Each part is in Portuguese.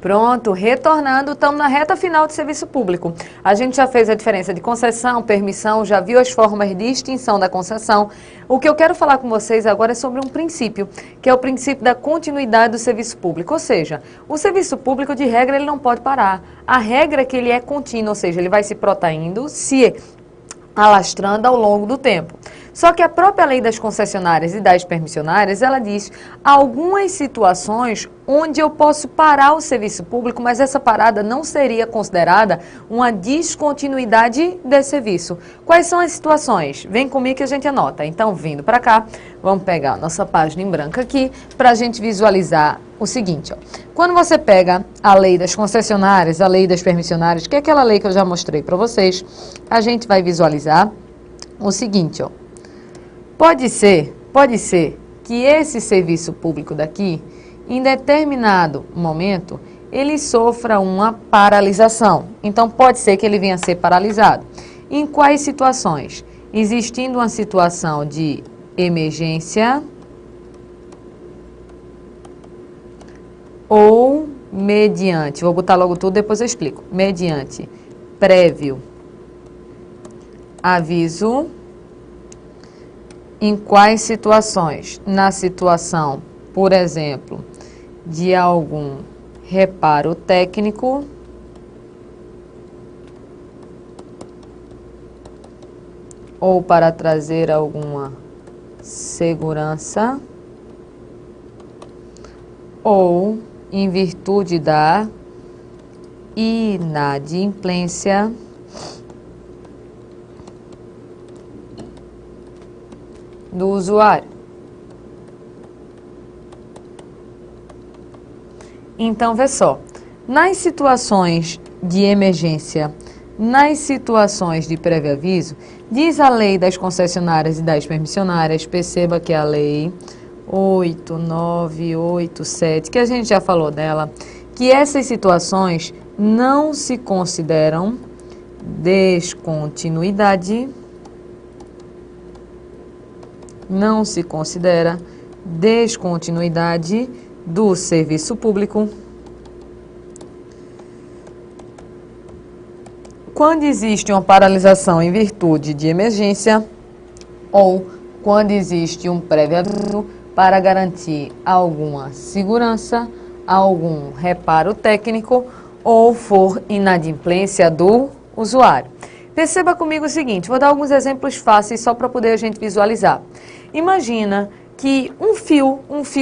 Pronto, retornando, estamos na reta final de serviço público. A gente já fez a diferença de concessão, permissão, já viu as formas de extinção da concessão. O que eu quero falar com vocês agora é sobre um princípio, que é o princípio da continuidade do serviço público. Ou seja, o serviço público, de regra, ele não pode parar. A regra é que ele é contínuo, ou seja, ele vai se protaindo, se alastrando ao longo do tempo. Só que a própria lei das concessionárias e das permissionárias, ela diz algumas situações onde eu posso parar o serviço público, mas essa parada não seria considerada uma descontinuidade de serviço. Quais são as situações? Vem comigo que a gente anota. Então, vindo para cá, vamos pegar a nossa página em branco aqui para a gente visualizar o seguinte, ó. Quando você pega a lei das concessionárias, a lei das permissionárias, que é aquela lei que eu já mostrei para vocês, a gente vai visualizar o seguinte, ó. Pode ser que esse serviço público daqui, em determinado momento, ele sofra uma paralisação. Então, pode ser que ele venha a ser paralisado. Em quais situações? Existindo uma situação de emergência ou mediante, vou botar logo tudo, depois eu explico, mediante prévio aviso. Em quais situações? Na situação, por exemplo, de algum reparo técnico ou para trazer alguma segurança ou em virtude da inadimplência do usuário. Então, vê só, nas situações de emergência, nas situações de prévio aviso, diz a lei das concessionárias e das permissionárias, perceba que é a lei 8987, que a gente já falou dela, que essas situações não se consideram descontinuidade, não se considera descontinuidade do serviço público quando existe uma paralisação em virtude de emergência ou quando existe um prévio aviso para garantir alguma segurança, algum reparo técnico ou for inadimplência do usuário. Perceba comigo o seguinte, vou dar alguns exemplos fáceis só para poder a gente visualizar. Imagina que um fio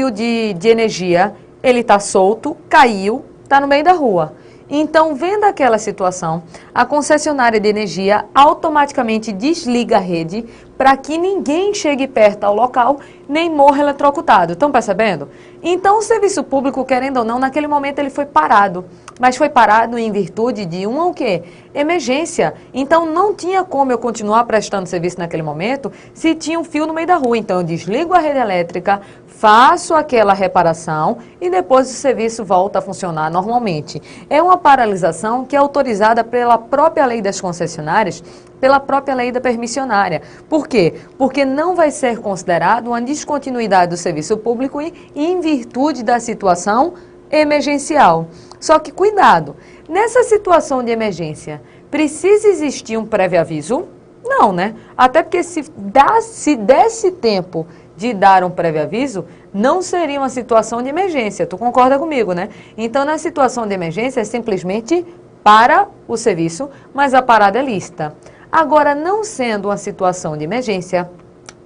de energia, ele está solto, caiu, está no meio da rua. Então, vendo aquela situação, a concessionária de energia automaticamente desliga a rede para que ninguém chegue perto ao local, nem morra eletrocutado. Estão percebendo? Então, o serviço público, querendo ou não, naquele momento ele foi parado. Mas foi parado em virtude de uma o quê? Emergência. Então, não tinha como eu continuar prestando serviço naquele momento se tinha um fio no meio da rua. Então, eu desligo a rede elétrica, faço aquela reparação e depois o serviço volta a funcionar normalmente. É uma paralisação que é autorizada pela própria lei das concessionárias, pela própria lei da permissionária. Por quê? Porque não vai ser considerado uma descontinuidade do serviço público em virtude da situação emergencial. Só que cuidado, nessa situação de emergência, precisa existir um prévio aviso? Não, né? Até porque se desse tempo de dar um prévio aviso, não seria uma situação de emergência. Tu concorda comigo, né? Então, na situação de emergência, é simplesmente para o serviço, mas a parada é lícita. Agora, não sendo uma situação de emergência,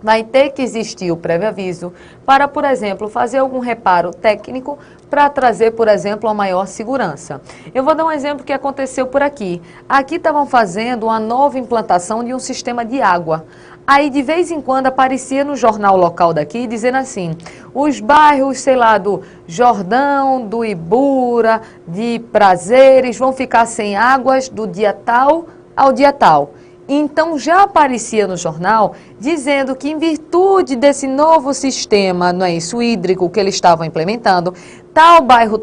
vai ter que existir o prévio aviso para, por exemplo, fazer algum reparo técnico para trazer, por exemplo, uma maior segurança. Eu vou dar um exemplo que aconteceu por aqui. Aqui estavam fazendo uma nova implantação de um sistema de água. Aí, de vez em quando, aparecia no jornal local daqui, dizendo assim, os bairros, sei lá, do Jordão, do Ibura, de Prazeres, vão ficar sem águas do dia tal ao dia tal. Então, já aparecia no jornal dizendo que, em virtude desse novo sistema, não é isso, hídrico que eles estavam implementando, tal bairro,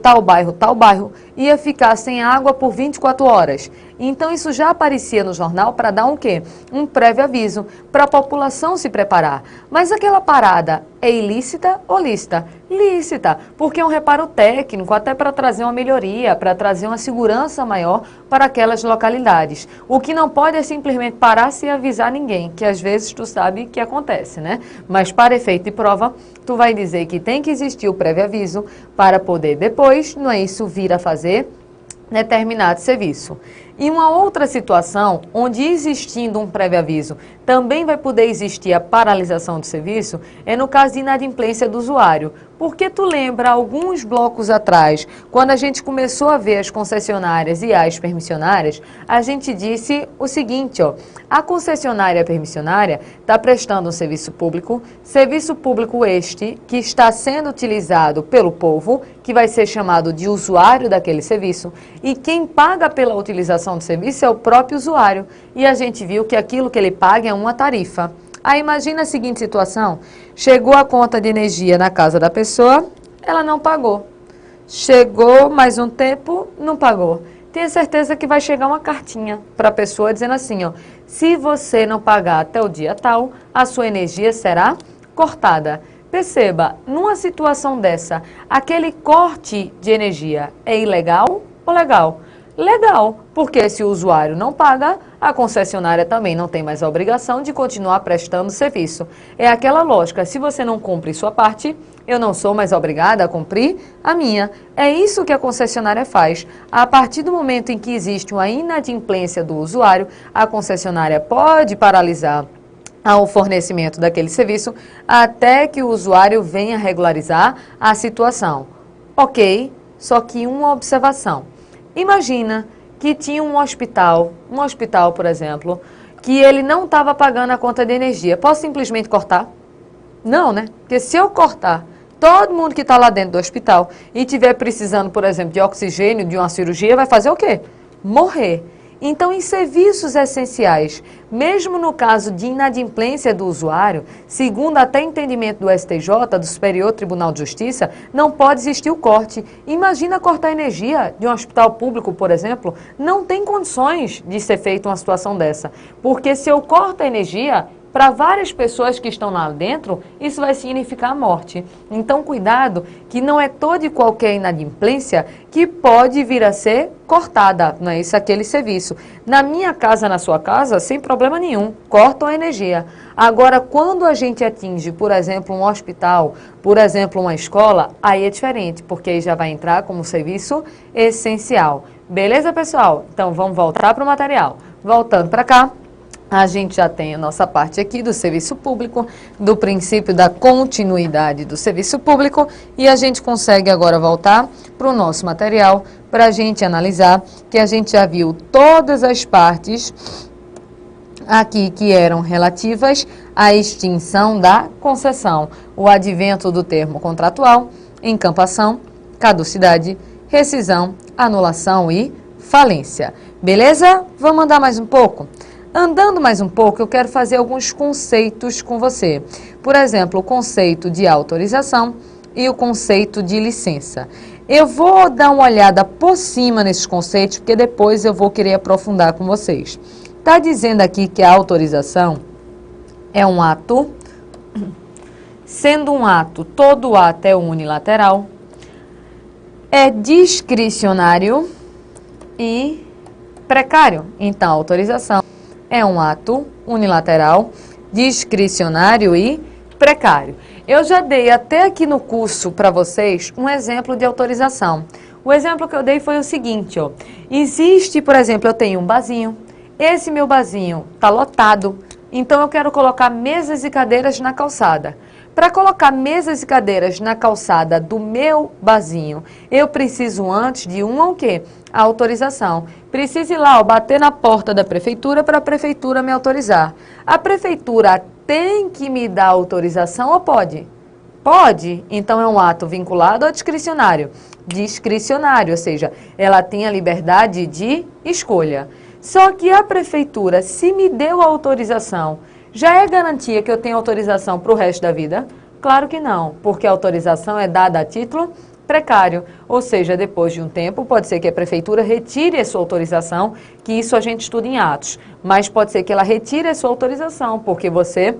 ia ficar sem água por 24 horas. Então isso já aparecia no jornal para dar um quê? Um prévio aviso, para a população se preparar. Mas aquela parada é ilícita ou lícita? Lícita, porque é um reparo técnico, até para trazer uma melhoria, para trazer uma segurança maior para aquelas localidades. O que não pode é simplesmente parar sem avisar ninguém, que às vezes tu sabe que acontece, né? Mas para efeito de prova, tu vai dizer que tem que existir o prévio aviso para poder depois, não é isso, vir a fazer determinado serviço. E uma outra situação, onde existindo um prévio aviso, também vai poder existir a paralisação do serviço, é no caso de inadimplência do usuário. Porque tu lembra, alguns blocos atrás, quando a gente começou a ver as concessionárias e as permissionárias, a gente disse o seguinte, ó, a concessionária permissionária está prestando um serviço público este que está sendo utilizado pelo povo, que vai ser chamado de usuário daquele serviço, e quem paga pela utilização do serviço é o próprio usuário. E a gente viu que aquilo que ele paga é uma tarifa. Aí imagina a seguinte situação, chegou a conta de energia na casa da pessoa, ela não pagou. Chegou mais um tempo, não pagou. Tenha certeza que vai chegar uma cartinha para a pessoa dizendo assim, ó, se você não pagar até o dia tal, a sua energia será cortada. Perceba, numa situação dessa, aquele corte de energia é ilegal ou legal? Legal, porque se o usuário não paga, a concessionária também não tem mais a obrigação de continuar prestando serviço. É aquela lógica, se você não cumpre sua parte, eu não sou mais obrigada a cumprir a minha. É isso que a concessionária faz. A partir do momento em que existe uma inadimplência do usuário, a concessionária pode paralisar ao fornecimento daquele serviço até que o usuário venha regularizar a situação. Ok, só que uma observação. Imagina que tinha um hospital, por exemplo, que ele não estava pagando a conta de energia. Posso simplesmente cortar? Não, né? Porque se eu cortar todo mundo que está lá dentro do hospital e tiver precisando, por exemplo, de oxigênio, de uma cirurgia, vai fazer o quê? Morrer. Então, em serviços essenciais, mesmo no caso de inadimplência do usuário, segundo até entendimento do STJ, do Superior Tribunal de Justiça, não pode existir o corte. Imagina cortar energia de um hospital público, por exemplo, não tem condições de ser feita uma situação dessa. Porque se eu corto a energia, para várias pessoas que estão lá dentro, isso vai significar a morte. Então, cuidado, que não é toda e qualquer inadimplência que pode vir a ser cortada, não é isso, aquele serviço. Na minha casa, na sua casa, sem problema nenhum, cortam a energia. Agora, quando a gente atinge, por exemplo, um hospital, por exemplo, uma escola, aí é diferente, porque aí já vai entrar como serviço essencial. Beleza, pessoal? Então, vamos voltar para o material. Voltando para cá. A gente já tem a nossa parte aqui do serviço público, do princípio da continuidade do serviço público, e a gente consegue agora voltar para o nosso material para a gente analisar, que a gente já viu todas as partes aqui que eram relativas à extinção da concessão, o advento do termo contratual, encampação, caducidade, rescisão, anulação e falência. Beleza? Vamos andar mais um pouco? Andando mais um pouco, eu quero fazer alguns conceitos com você. Por exemplo, o conceito de autorização e o conceito de licença. Eu vou dar uma olhada por cima nesses conceitos, porque depois eu vou querer aprofundar com vocês. Está dizendo aqui que a autorização é um ato, sendo um ato, todo ato é unilateral, é discricionário e precário. Então, a autorização é um ato unilateral, discricionário e precário. Eu já dei até aqui no curso para vocês um exemplo de autorização. O exemplo que eu dei foi o seguinte, ó. Existe, por exemplo, eu tenho um barzinho, esse meu barzinho está lotado, então eu quero colocar mesas e cadeiras na calçada. Para colocar mesas e cadeiras na calçada do meu barzinho, eu preciso antes de o quê? A autorização. Preciso ir lá, ó, bater na porta da prefeitura para a prefeitura me autorizar. A prefeitura tem que me dar autorização ou pode? Pode. Então é um ato vinculado ao discricionário. Discricionário, ou seja, ela tem a liberdade de escolha. Só que a prefeitura, se me deu a autorização, já é garantia que eu tenho autorização para o resto da vida? Claro que não, porque a autorização é dada a título precário, ou seja, depois de um tempo, pode ser que a prefeitura retire a sua autorização, que isso a gente estuda em atos, mas pode ser que ela retire a sua autorização, porque você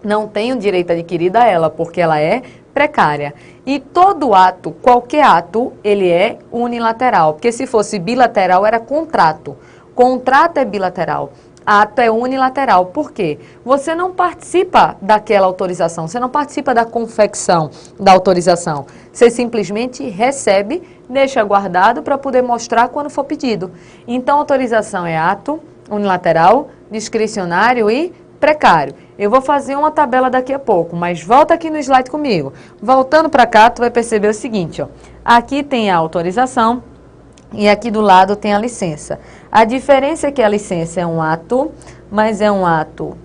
não tem o direito adquirido a ela, porque ela é precária. E todo ato, qualquer ato, ele é unilateral, porque se fosse bilateral era contrato. Contrato é bilateral. Ato é unilateral. Por quê? Você não participa daquela autorização, você não participa da confecção da autorização. Você simplesmente recebe, deixa guardado para poder mostrar quando for pedido. Então, autorização é ato unilateral, discricionário e precário. Eu vou fazer uma tabela daqui a pouco, mas volta aqui no slide comigo. Voltando para cá, tu vai perceber o seguinte, ó. Aqui tem a autorização e aqui do lado tem a licença. A diferença é que a licença é um ato, mas é um ato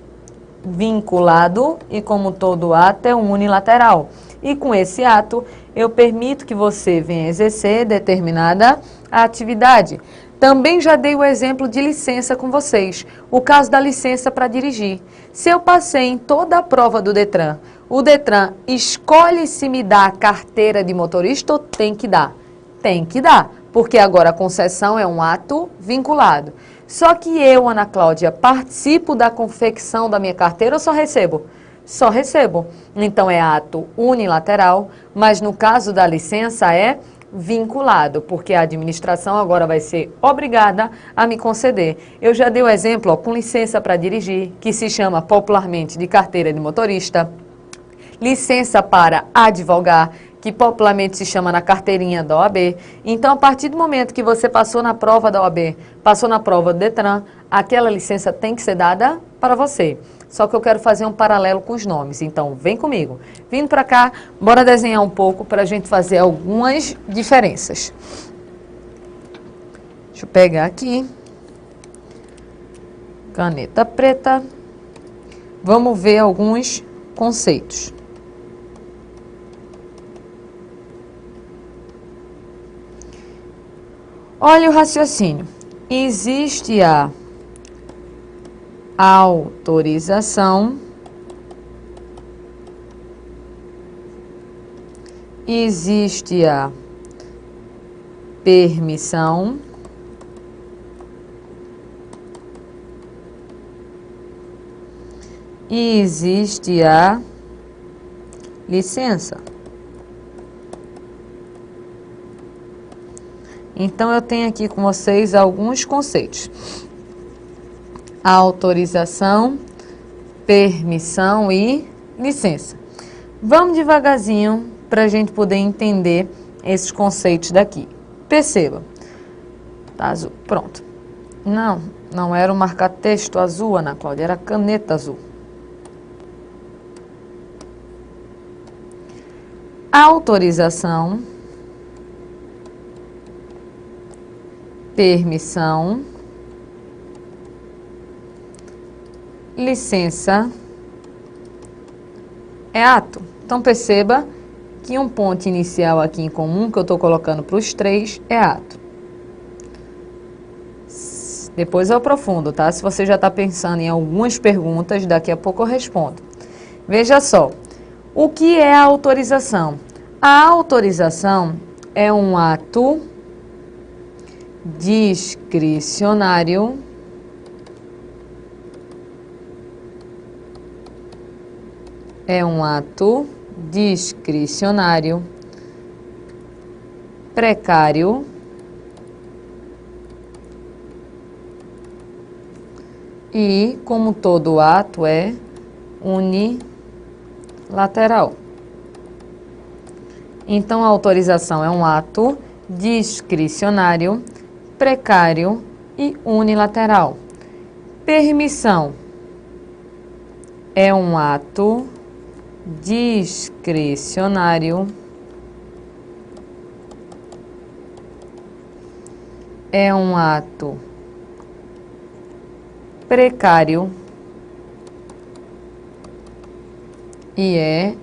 vinculado e, como todo ato, é um unilateral. E com esse ato, eu permito que você venha exercer determinada atividade. Também já dei o exemplo de licença com vocês, o caso da licença para dirigir. Se eu passei em toda a prova do Detran, o Detran escolhe se me dá a carteira de motorista ou tem que dar? Tem que dar, porque agora a concessão é um ato vinculado. Só que eu, Ana Cláudia, participo da confecção da minha carteira ou só recebo? Só recebo. Então é ato unilateral, mas no caso da licença é vinculado, porque a administração agora vai ser obrigada a me conceder. Eu já dei o exemplo, ó, com licença para dirigir, que se chama popularmente de carteira de motorista, licença para advogar, que popularmente se chama na carteirinha da OAB. Então, a partir do momento que você passou na prova da OAB, passou na prova do Detran, aquela licença tem que ser dada para você. Só que eu quero fazer um paralelo com os nomes, então vem comigo. Vindo para cá, bora desenhar um pouco para a gente fazer algumas diferenças. Deixa eu pegar aqui. Caneta preta. Vamos ver alguns conceitos. Olha o raciocínio. Existe a autorização, existe a permissão, e existe a licença. Então, eu tenho aqui com vocês alguns conceitos. Autorização, permissão e licença. Vamos devagarzinho para a gente poder entender esses conceitos daqui. Perceba. Tá azul. Pronto. Não era o marca-texto azul, Ana Cláudia, era a caneta azul. Autorização, permissão, licença é ato. Então, perceba que um ponto inicial aqui em comum, que eu estou colocando para os três, é ato. Depois eu aprofundo, tá? Se você já está pensando em algumas perguntas, daqui a pouco eu respondo. Veja só, o que é a autorização? A autorização é um ato discricionário precário e, como todo ato, é unilateral. Então, a autorização é um ato discricionário, precário e unilateral. Permissão é um ato discricionário, é um ato precário e é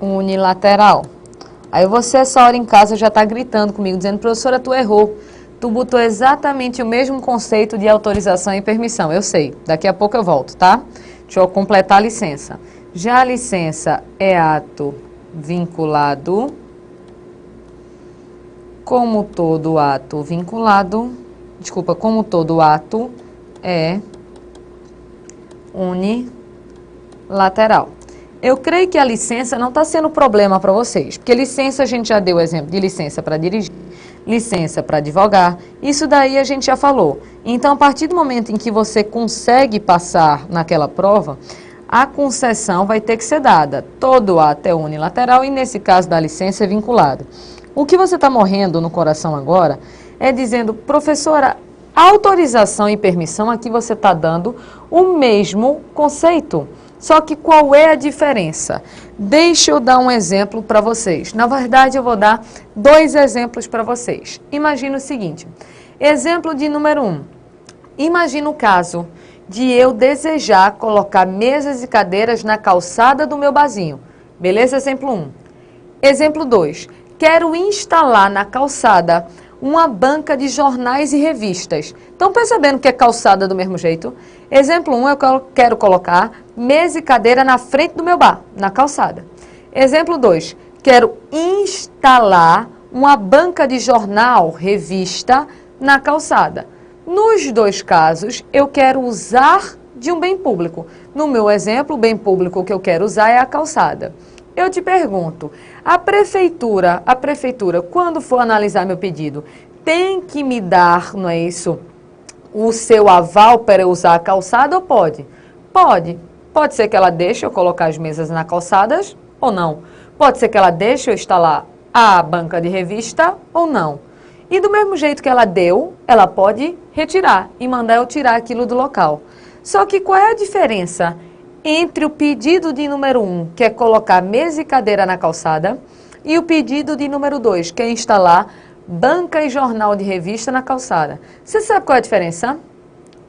unilateral. Aí você, essa hora em casa, já está gritando comigo, dizendo, professora, tu errou. Tu botou exatamente o mesmo conceito de autorização e permissão. Eu sei, daqui a pouco eu volto, tá? Deixa eu completar a licença. Já a licença é ato vinculado como todo ato vinculado, como todo ato é unilateral. Eu creio que a licença não está sendo problema para vocês, porque licença a gente já deu o exemplo de licença para dirigir, licença para advogar, isso daí a gente já falou. Então, a partir do momento em que você consegue passar naquela prova, a concessão vai ter que ser dada. Todo ato é unilateral e, nesse caso da licença, é vinculado. O que você está morrendo no coração agora é dizendo, professora, autorização e permissão, aqui você está dando o mesmo conceito. Só que qual é a diferença? Deixa eu dar um exemplo para vocês. Na verdade, eu vou dar 2 exemplos para vocês. Imagina o seguinte. Exemplo de número 1. Imagina o caso de eu desejar colocar mesas e cadeiras na calçada do meu barzinho. Beleza? Exemplo 1. Exemplo 2. Quero instalar na calçada uma banca de jornais e revistas. Estão percebendo que é calçada do mesmo jeito? Exemplo 1, eu quero colocar mesa e cadeira na frente do meu bar, na calçada. Exemplo 2, quero instalar uma banca de jornal, revista, na calçada. Nos 2 casos, eu quero usar de um bem público. No meu exemplo, o bem público que eu quero usar é a calçada. Eu te pergunto, a prefeitura, quando for analisar meu pedido, tem que me dar, não é isso, o seu aval para eu usar a calçada ou pode? Pode. Pode ser que ela deixe eu colocar as mesas na calçada ou não. Pode ser que ela deixe eu instalar a banca de revista ou não. E do mesmo jeito que ela deu, ela pode retirar e mandar eu tirar aquilo do local. Só que qual é a diferença entre o pedido de número 1, que é colocar mesa e cadeira na calçada, e o pedido de número 2, que é instalar banca e jornal de revista na calçada? Você sabe qual é a diferença?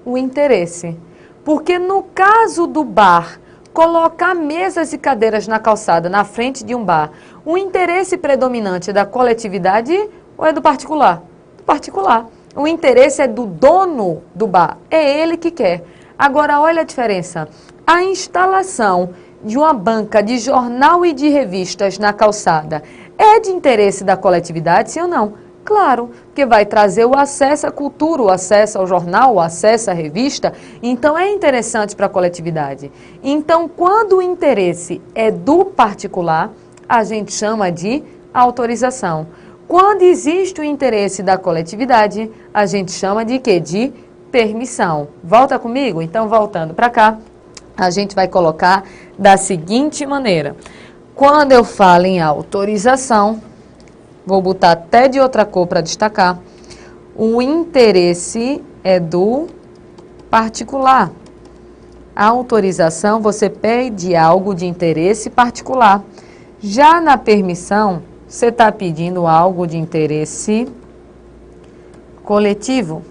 O interesse. Porque no caso do bar, colocar mesas e cadeiras na calçada, na frente de um bar, o interesse predominante é da coletividade ou é do particular? Do particular. O interesse é do dono do bar, é ele que quer. Agora, olha a diferença. A instalação de uma banca de jornal e de revistas na calçada é de interesse da coletividade, sim ou não? Claro, porque vai trazer o acesso à cultura, o acesso ao jornal, o acesso à revista, então é interessante para a coletividade. Então, quando o interesse é do particular, a gente chama de autorização. Quando existe o interesse da coletividade, a gente chama de quê? De permissão. Volta comigo? Então, voltando para cá, a gente vai colocar da seguinte maneira. Quando eu falo em autorização, vou botar até de outra cor para destacar, o interesse é do particular. A autorização, você pede algo de interesse particular. Já na permissão, você está pedindo algo de interesse coletivo.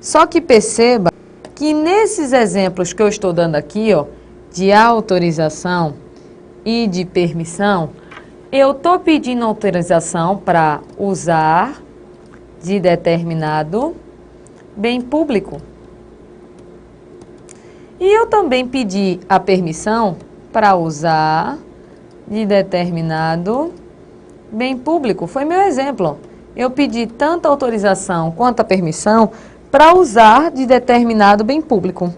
Só que perceba que nesses exemplos que eu estou dando aqui, ó, de autorização e de permissão, eu estou pedindo autorização para usar de determinado bem público. E eu também pedi a permissão para usar de determinado bem público. Foi meu exemplo. Eu pedi tanto autorização quanto a permissão para usar de determinado bem público.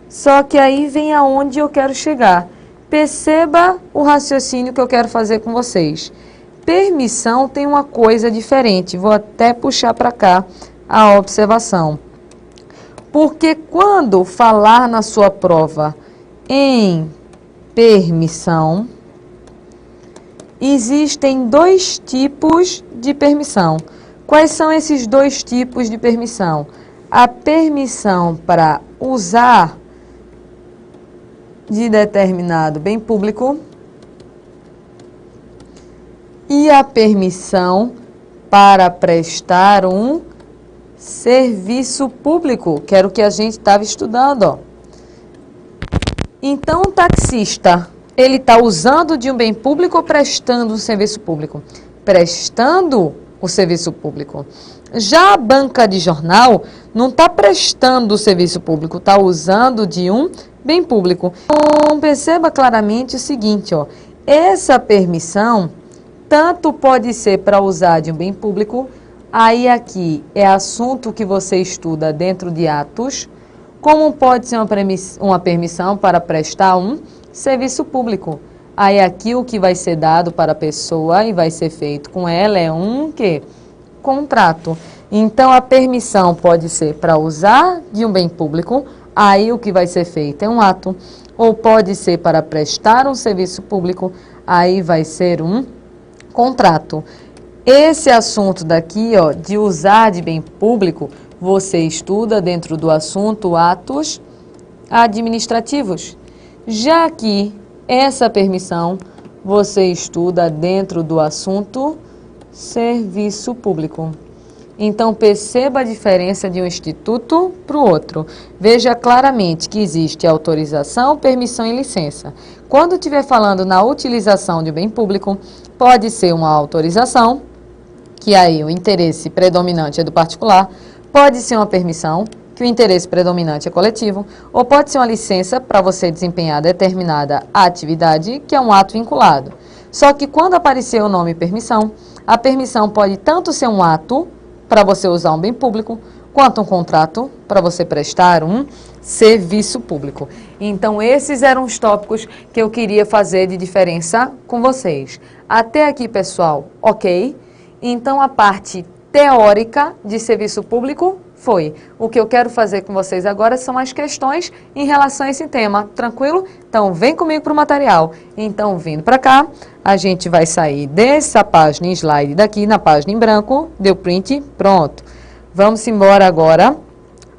Só que aí vem aonde eu quero chegar. Perceba o raciocínio que eu quero fazer com vocês. Permissão tem uma coisa diferente. Vou até puxar para cá a observação. Porque quando falar na sua prova em permissão, existem 2 tipos de permissão. Quais são esses 2 tipos de permissão? A permissão para usar de determinado bem público e a permissão para prestar um serviço público, que era o que a gente estava estudando, ó. Então, o taxista, ele está usando de um bem público ou prestando um serviço público? Prestando o serviço público. Já a banca de jornal não está prestando o serviço público, está usando de um bem público. Então, perceba claramente o seguinte, ó, essa permissão tanto pode ser para usar de um bem público Aí aqui é assunto que você estuda dentro de atos, como pode ser uma permissão para prestar um serviço público. Aí aqui o que vai ser dado para a pessoa e vai ser feito com ela é um quê? Contrato. Então a permissão pode ser para usar de um bem público, aí o que vai ser feito é um ato, ou pode ser para prestar um serviço público, aí vai ser um contrato. Esse assunto daqui, ó, de usar de bem público, você estuda dentro do assunto atos administrativos. Já aqui, essa permissão, você estuda dentro do assunto serviço público. Então, perceba a diferença de um instituto para o outro. Veja claramente que existe autorização, permissão e licença. Quando estiver falando na utilização de um bem público, pode ser uma autorização, que aí o interesse predominante é do particular, pode ser uma permissão, que o interesse predominante é coletivo, ou pode ser uma licença para você desempenhar determinada atividade, que é um ato vinculado. Só que quando aparecer o nome permissão, a permissão pode tanto ser um ato para você usar um bem público, quanto um contrato para você prestar um serviço público. Então, esses eram os tópicos que eu queria fazer de diferença com vocês. Até aqui, pessoal, ok? Então, a parte teórica de serviço público foi. O que eu quero fazer com vocês agora são as questões em relação a esse tema, tranquilo? Então, vem comigo para o material. Então, vindo para cá, a gente vai sair dessa página em slide daqui, na página em branco, deu print, pronto. Vamos embora agora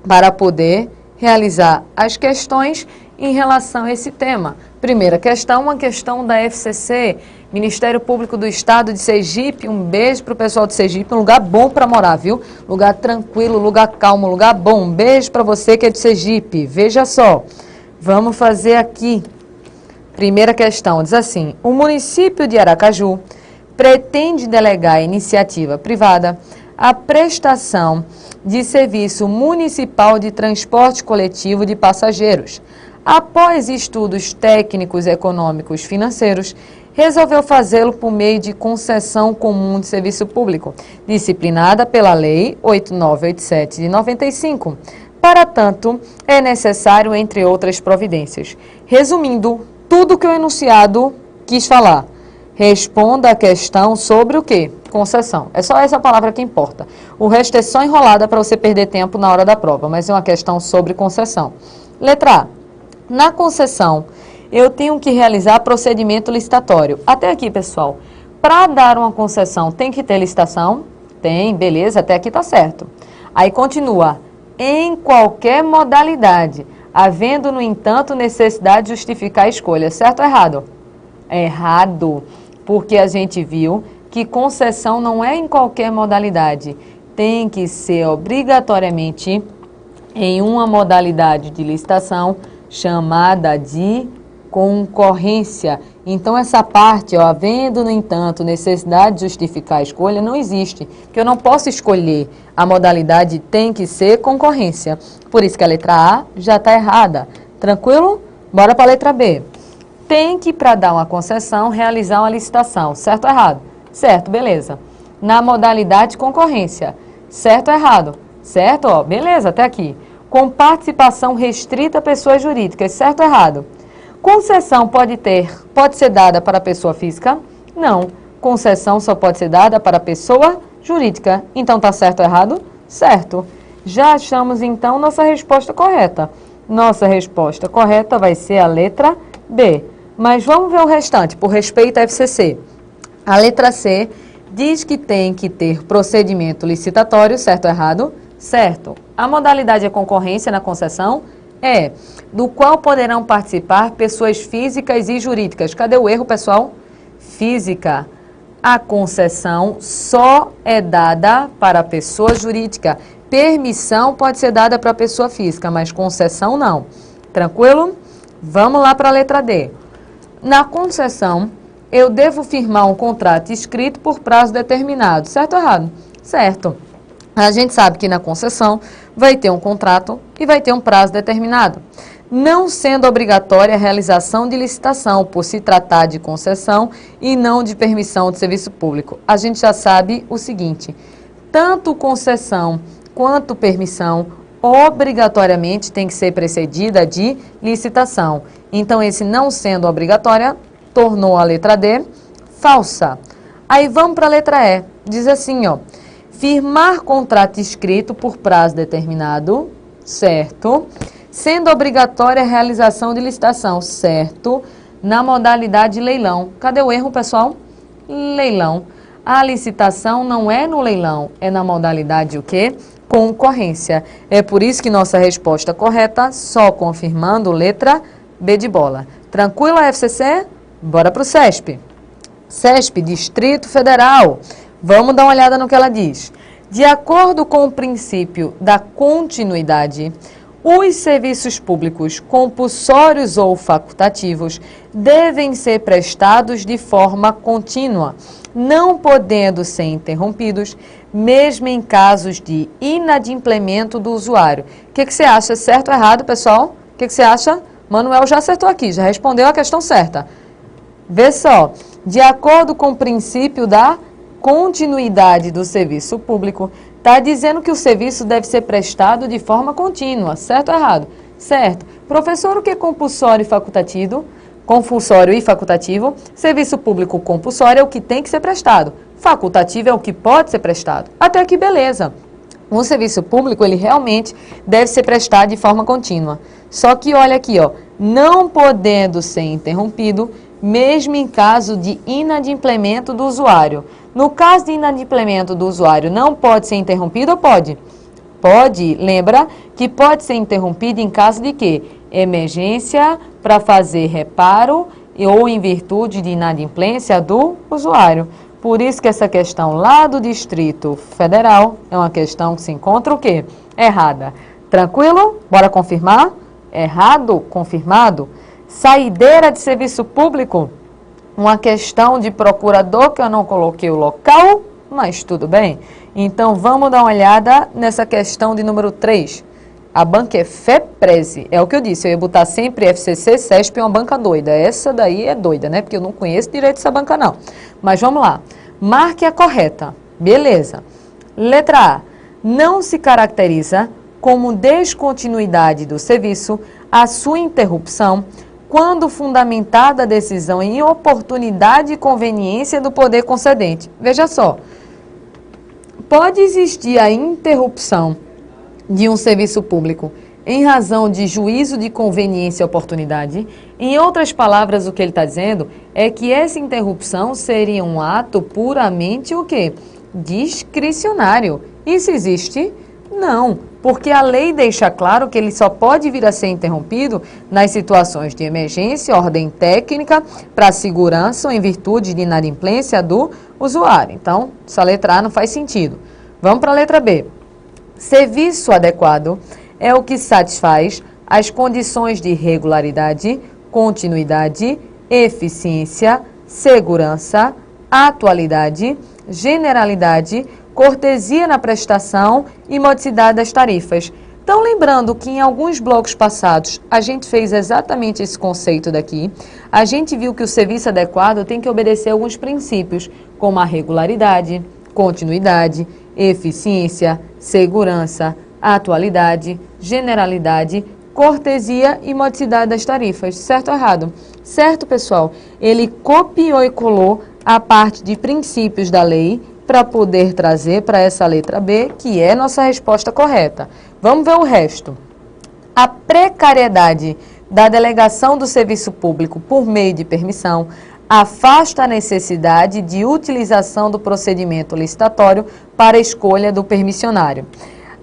para poder realizar as questões em relação a esse tema. Primeira questão, uma questão da FCC, Ministério Público do Estado de Sergipe. Um beijo para o pessoal de Sergipe, um lugar bom para morar, viu? Lugar tranquilo, lugar calmo, lugar bom. Um beijo para você que é de Sergipe. Veja só, vamos fazer aqui. Primeira questão, diz assim: o município de Aracaju pretende delegar à iniciativa privada a prestação de serviço municipal de transporte coletivo de passageiros. Após estudos técnicos, econômicos, financeiros, resolveu fazê-lo por meio de concessão comum de serviço público, disciplinada pela Lei 8987 de 95. Para tanto, é necessário, entre outras providências. Resumindo, tudo que o enunciado quis falar. Responda a questão sobre o quê? Concessão. É só essa palavra que importa. O resto é só enrolada para você perder tempo na hora da prova, mas é uma questão sobre concessão. Letra A. Na concessão, eu tenho que realizar procedimento licitatório. Até aqui, pessoal. Para dar uma concessão, tem que ter licitação? Tem, beleza, até aqui tá certo. Aí continua. Em qualquer modalidade, havendo, no entanto, necessidade de justificar a escolha. Certo ou errado? Errado, porque a gente viu que concessão não é em qualquer modalidade. Tem que ser obrigatoriamente em uma modalidade de licitação chamada de concorrência. Então, essa parte, ó, havendo, no entanto, necessidade de justificar a escolha, não existe, porque eu não posso escolher. A modalidade tem que ser concorrência. Por isso que a letra A já está errada. Tranquilo? Bora para a letra B. Tem que, para dar uma concessão, realizar uma licitação. Certo ou errado? Certo, beleza. Na modalidade concorrência. Certo ou errado? Certo, ó, beleza, até aqui. Com participação restrita a pessoas jurídicas. Certo ou errado? Concessão pode ser dada para pessoa física? Não. Concessão só pode ser dada para pessoa jurídica. Então, tá certo ou errado? Certo. Já achamos, então, nossa resposta correta. Nossa resposta correta vai ser a letra B. Mas vamos ver o restante, por respeito à FCC. A letra C diz que tem que ter procedimento licitatório, certo ou errado? Certo. A modalidade é concorrência na concessão? É. Do qual poderão participar pessoas físicas e jurídicas. Cadê o erro, pessoal? Física. A concessão só é dada para a pessoa jurídica. Permissão pode ser dada para a pessoa física, mas concessão não. Tranquilo? Vamos lá para a letra D. Na concessão, eu devo firmar um contrato escrito por prazo determinado. Certo ou errado? Certo. A gente sabe que na concessão vai ter um contrato e vai ter um prazo determinado. Não sendo obrigatória a realização de licitação, por se tratar de concessão e não de permissão de serviço público. A gente já sabe o seguinte: tanto concessão quanto permissão obrigatoriamente tem que ser precedida de licitação. Então, esse não sendo obrigatória, tornou a letra D falsa. Aí vamos para a letra E. Diz assim, ó, firmar contrato escrito por prazo determinado, certo? Sendo obrigatória a realização de licitação, certo? Na modalidade leilão. Cadê o erro, pessoal? Leilão. A licitação não é no leilão, é na modalidade o quê? Concorrência. É por isso que nossa resposta correta, só confirmando, letra B de bola. Tranquilo, FCC? Bora para o CESP. CESP, Distrito Federal. Vamos dar uma olhada no que ela diz. De acordo com o princípio da continuidade, os serviços públicos, compulsórios ou facultativos, devem ser prestados de forma contínua, não podendo ser interrompidos, mesmo em casos de inadimplemento do usuário. O que você acha? Certo ou errado, pessoal? O que você acha? Manuel já acertou aqui, já respondeu a questão certa. Vê só, de acordo com o princípio da continuidade do serviço público, está dizendo que o serviço deve ser prestado de forma contínua, certo ou errado? Certo. Professor, o que é compulsório e facultativo? Compulsório e facultativo. Serviço público compulsório é o que tem que ser prestado. Facultativo é o que pode ser prestado. Até aqui, beleza. Um serviço público, ele realmente deve ser prestado de forma contínua. Só que olha aqui, ó, não podendo ser interrompido, mesmo em caso de inadimplemento do usuário. No caso de inadimplemento do usuário, não pode ser interrompido ou pode? Pode. Lembra que pode ser interrompido em caso de quê? Emergência para fazer reparo ou em virtude de inadimplência do usuário. Por isso que essa questão lá do Distrito Federal é uma questão que se encontra o quê? Errada. Tranquilo? Bora confirmar? Errado? Confirmado? Saideira de serviço público, uma questão de procurador que eu não coloquei o local, mas tudo bem. Então, vamos dar uma olhada nessa questão de número 3. A banca é FEPRESE, é o que eu disse, eu ia botar sempre FCC, CESP é uma banca doida. Essa daí é doida, né? Porque eu não conheço direito essa banca, não. Mas vamos lá. Marque a correta. Beleza. Letra A. Não se caracteriza como descontinuidade do serviço a sua interrupção quando fundamentada a decisão em oportunidade e conveniência do poder concedente. Veja só, pode existir a interrupção de um serviço público em razão de juízo de conveniência e oportunidade. Em outras palavras, o que ele está dizendo é que essa interrupção seria um ato puramente o quê? Discricionário. Isso existe? Não, porque a lei deixa claro que ele só pode vir a ser interrompido nas situações de emergência, ordem técnica, para segurança ou em virtude de inadimplência do usuário. Então, essa letra A não faz sentido. Vamos para a letra B. Serviço adequado é o que satisfaz as condições de regularidade, continuidade, eficiência, segurança, atualidade, generalidade, cortesia na prestação e modicidade das tarifas. Então, lembrando que em alguns blocos passados a gente fez exatamente esse conceito daqui, a gente viu que o serviço adequado tem que obedecer alguns princípios, como a regularidade, continuidade, eficiência, segurança, atualidade, generalidade, cortesia e modicidade das tarifas. Certo ou errado? Certo, pessoal? Ele copiou e colou a parte de princípios da lei para poder trazer para essa letra B, que é nossa resposta correta. Vamos ver o resto. A precariedade da delegação do serviço público por meio de permissão afasta a necessidade de utilização do procedimento licitatório para a escolha do permissionário.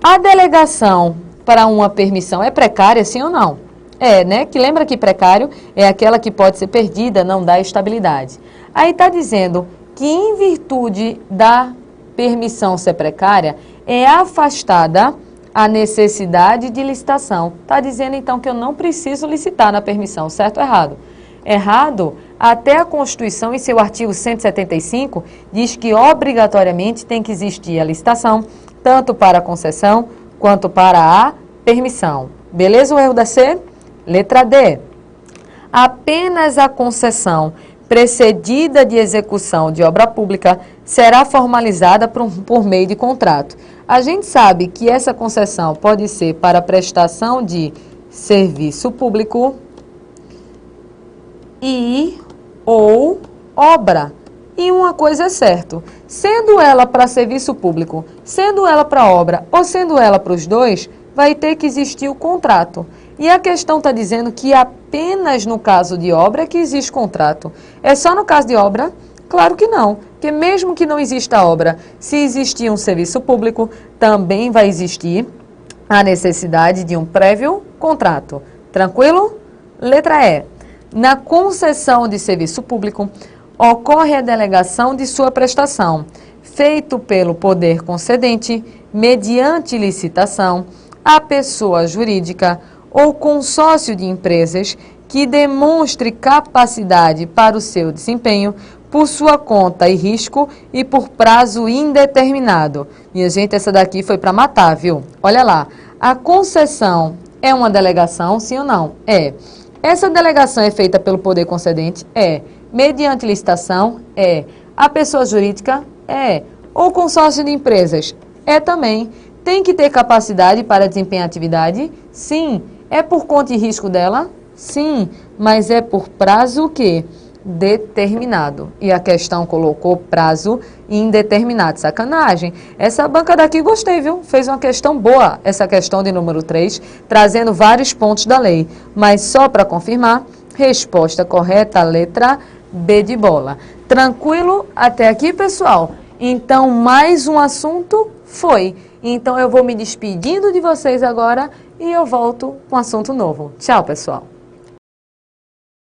A delegação para uma permissão é precária, sim ou não? É, né? Que lembra que precário é aquela que pode ser perdida, não dá estabilidade. Aí está dizendo que em virtude da permissão ser precária, é afastada a necessidade de licitação. Está dizendo então que eu não preciso licitar na permissão, certo ou errado? Errado, até a Constituição, em seu artigo 175, diz que obrigatoriamente tem que existir a licitação, tanto para a concessão quanto para a permissão. Beleza o erro da C? Letra D. Apenas a concessão precedida de execução de obra pública, será formalizada por meio de contrato. A gente sabe que essa concessão pode ser para prestação de serviço público e ou obra. E uma coisa é certa, sendo ela para serviço público, sendo ela para obra ou sendo ela para os dois, vai ter que existir o contrato. E a questão está dizendo que apenas no caso de obra é que existe contrato. É só no caso de obra? Claro que não, porque mesmo que não exista obra, se existir um serviço público, também vai existir a necessidade de um prévio contrato. Tranquilo? Letra E. Na concessão de serviço público, ocorre a delegação de sua prestação, feito pelo poder concedente, mediante licitação, a pessoa jurídica ou consórcio de empresas que demonstre capacidade para o seu desempenho por sua conta e risco e por prazo indeterminado. Minha gente, essa daqui foi para matar, viu? Olha lá, a concessão é uma delegação, sim ou não? É. Essa delegação é feita pelo poder concedente? É. Mediante licitação? É. A pessoa jurídica? É. Ou consórcio de empresas? É também. Tem que ter capacidade para desempenhar atividade? Sim. É por conta e risco dela? Sim. Mas é por prazo o quê? Determinado. E a questão colocou prazo indeterminado. Sacanagem. Essa banca daqui gostei, viu? Fez uma questão boa, essa questão de número 3, trazendo vários pontos da lei. Mas só para confirmar, resposta correta, letra B de bola. Tranquilo até aqui, pessoal? Então, mais um assunto foi. Então, eu vou me despedindo de vocês agora e eu volto com um assunto novo. Tchau, pessoal.